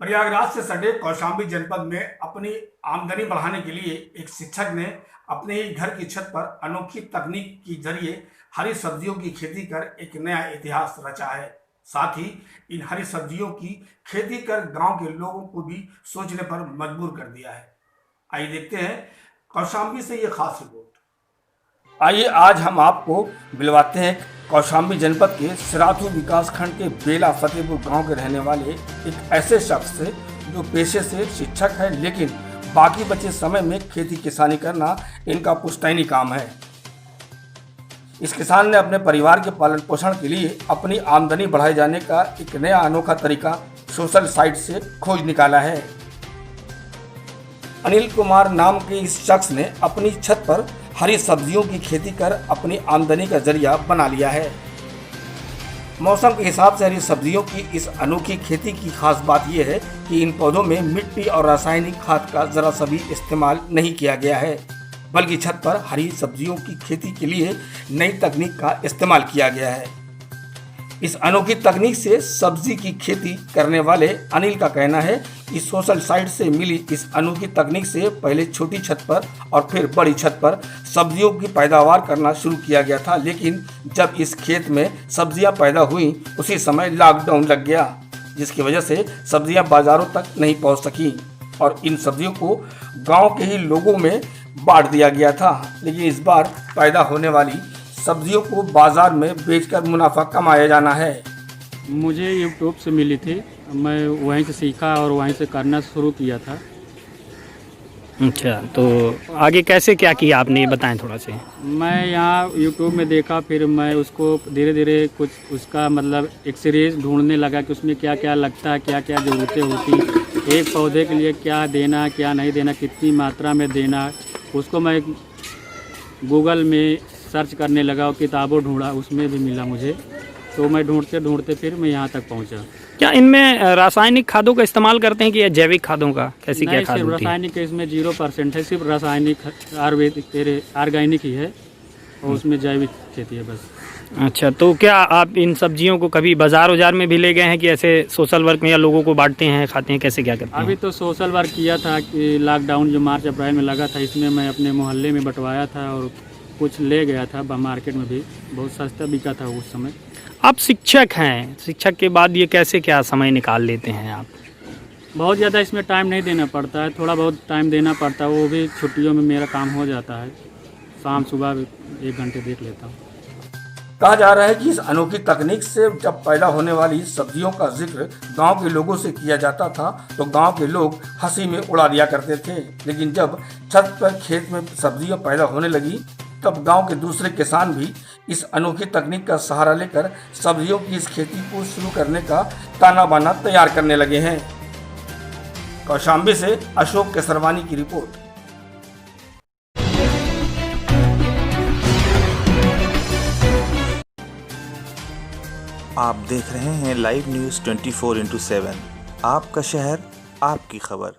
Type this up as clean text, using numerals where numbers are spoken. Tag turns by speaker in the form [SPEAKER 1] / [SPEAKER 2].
[SPEAKER 1] प्रयागराज से सटे कौशाम्बी जनपद में अपनी आमदनी बढ़ाने के लिए एक शिक्षक ने अपने ही घर की छत पर अनोखी तकनीक के जरिए हरी सब्जियों की खेती कर एक नया इतिहास रचा है। साथ ही इन हरी सब्जियों की खेती कर गांव के लोगों को भी सोचने पर मजबूर कर दिया है। आइए देखते हैं कौशाम्बी से ये खास रिपोर्ट। आइए आज हम आपको मिलवाते हैं कौशाम्बी जनपद के सिराथू विकास खंड के बेला फतेहपुर गांव के रहने वाले एक ऐसे शख्स से जो पेशे से शिक्षक है, लेकिन बाकी बचे समय में खेती किसानी करना इनका पुश्तैनी काम है। इस किसान ने अपने परिवार के पालन पोषण के लिए अपनी आमदनी बढ़ाए जाने का एक नया अनोखा तरीका सोशल साइट से खोज निकाला है। अनिल कुमार नाम के इस शख्स ने अपनी छत पर हरी सब्जियों की खेती कर अपनी आमदनी का जरिया बना लिया है। मौसम के हिसाब से हरी सब्जियों की इस अनोखी खेती की खास बात यह है कि इन पौधों में मिट्टी और रासायनिक खाद का जरा सा भी इस्तेमाल नहीं किया गया है, बल्कि छत पर हरी सब्जियों की खेती के लिए नई तकनीक का इस्तेमाल किया गया है। इस अनोखी तकनीक से सब्जी की खेती करने वाले अनिल का कहना है कि सोशल साइट से मिली इस अनोखी तकनीक से पहले छोटी छत पर और फिर बड़ी छत पर सब्जियों की पैदावार करना शुरू किया गया था, लेकिन जब इस खेत में सब्जियां पैदा हुई उसी समय लॉकडाउन लग गया, जिसकी वजह से सब्जियां बाज़ारों तक नहीं पहुंच सकी और इन सब्जियों को गाँव के ही लोगों में बांट दिया गया था। लेकिन इस बार पैदा होने वाली सब्जियों को बाजार में बेचकर मुनाफा कमाया जाना है।
[SPEAKER 2] मुझे यूट्यूब से मिली थी, मैं वहीं से सीखा और वहीं से करना शुरू किया था।
[SPEAKER 3] अच्छा, तो आगे कैसे क्या किया आपने, ये बताएं थोड़ा से।
[SPEAKER 2] मैं यहाँ यूट्यूब में देखा, फिर मैं उसको धीरे धीरे कुछ उसका मतलब एक सीरीज ढूंढने लगा कि उसमें क्या क्या लगता है, क्या क्या ज़रूरतें होती, एक पौधे के लिए क्या देना क्या नहीं देना, कितनी मात्रा में देना। उसको मैं गूगल में सर्च करने लगा और किताबों ढूंढा, उसमें भी मिला मुझे, तो मैं ढूंढते ढूंढते फिर मैं यहाँ तक पहुँचा।
[SPEAKER 3] क्या इनमें रासायनिक खादों का इस्तेमाल करते हैं कि या जैविक खादों का, कैसी क्या खाद होती है?
[SPEAKER 2] रासायनिक इसमें 0% है, सिर्फ रासायनिक आयुर्वेदिक ऑर्गेनिक ही है और उसमें जैविक खेती है बस।
[SPEAKER 3] अच्छा, तो क्या आप इन सब्जियों को कभी बाजार में भी ले गए हैं कि ऐसे सोशल वर्क में, या लोगों को बांटते हैं, खाते हैं, कैसे क्या करते हैं?
[SPEAKER 2] अभी तो सोशल वर्क किया था कि लॉकडाउन जो मार्च अप्रैल में लगा था, इसमें मैं अपने मोहल्ले में बंटवाया था और कुछ ले गया था मार्केट में भी, बहुत सस्ता बिका था उस समय।
[SPEAKER 3] आप शिक्षक हैं, शिक्षक के बाद ये कैसे क्या समय निकाल लेते हैं आप?
[SPEAKER 2] बहुत ज़्यादा इसमें टाइम नहीं देना पड़ता है, थोड़ा बहुत टाइम देना पड़ता है, वो भी छुट्टियों में मेरा काम हो जाता है। शाम सुबह 1 घंटे देख लेता हूँ।
[SPEAKER 1] कहा जा रहा है कि इस अनोखी तकनीक से जब पैदा होने वाली सब्जियों का जिक्र गांव के लोगों से किया जाता था तो गांव के लोग हंसी में उड़ा दिया करते थे, लेकिन जब छत पर खेत में सब्जियां पैदा होने लगी तब गांव के दूसरे किसान भी इस अनोखी तकनीक का सहारा लेकर सब्जियों की इस खेती को शुरू करने का ताना बाना तैयार करने लगे हैं। कौशाम्बी से अशोक केसरवानी की रिपोर्ट।
[SPEAKER 4] आप देख रहे हैं लाइव न्यूज़ 24x7, आपका शहर आपकी खबर।